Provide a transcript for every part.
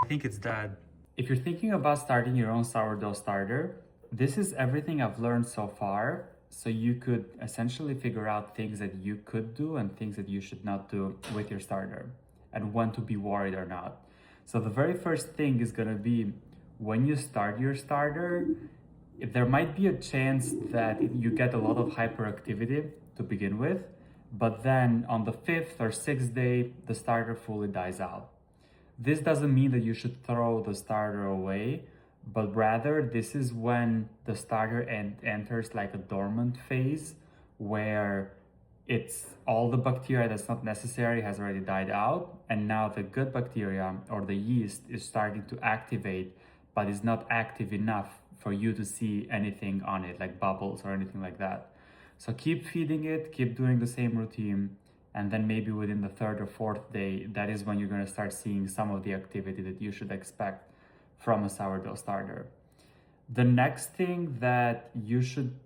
think it's dead. If you're thinking about starting your own sourdough starter, this is everything I've learned so far. So you could essentially figure out things that you could do and things that you should not do with your starter and when to be worried or not. So the very first thing is going to be when you start your starter, there might be a chance that you get a lot of hyperactivity to begin with, but then on the fifth or sixth day, the starter fully dies out. This doesn't mean that you should throw the starter away, but rather this is when the starter enters like a dormant phase where it's all the bacteria that's not necessary has already died out, and now the good bacteria or the yeast is starting to activate, but is not active enough for you to see anything on it, like bubbles or anything like that. So keep feeding it, keep doing the same routine, and then maybe within the third or fourth day, that is when you're going to start seeing some of the activity that you should expect from a sourdough starter. The next thing that you should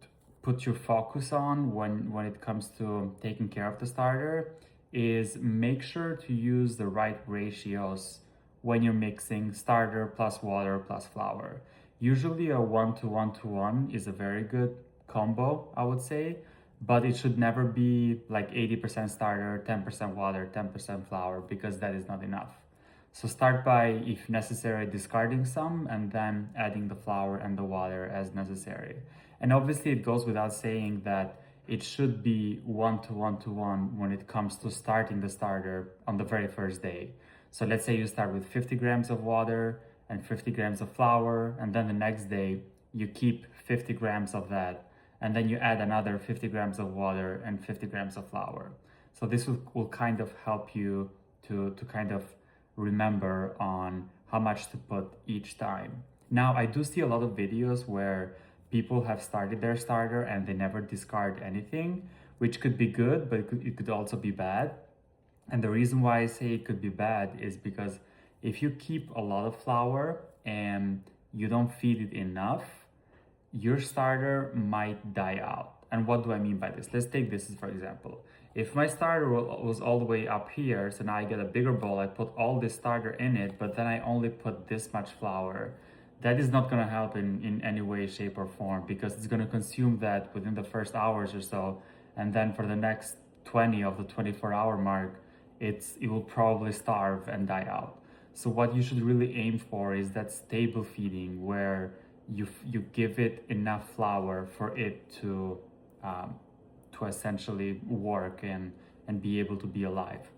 put your focus on when it comes to taking care of the starter is make sure to use the right ratios when you're mixing starter plus water plus flour. Usually a 1 to 1 to 1 is a very good combo, I would say, but it should never be like 80% starter, 10% water, 10% flour, because that is not enough. So start by, if necessary, discarding some and then adding the flour and the water as necessary. And obviously it goes without saying that it should be 1 to 1 to 1 when it comes to starting the starter on the very first day. So let's say you start with 50 grams of water and 50 grams of flour, and then the next day you keep 50 grams of that, and then you add another 50 grams of water and 50 grams of flour. So this will kind of help you to kind of remember on how much to put each time. Now, I do see a lot of videos where people have started their starter and they never discard anything, which could be good, but it could also be bad. And the reason why I say it could be bad is because if you keep a lot of flour and you don't feed it enough, your starter might die out. And what do I mean by this? Let's take this as for example. If my starter was all the way up here, so now I get a bigger bowl, I put all this starter in it, but then I only put this much flour, that is not going to help in any way, shape, or form, because it's going to consume that within the first hours or so, and then for the next 20 of the 24-hour mark, it will probably starve and die out. So what you should really aim for is that stable feeding where you give it enough flour for it to essentially work and be able to be alive.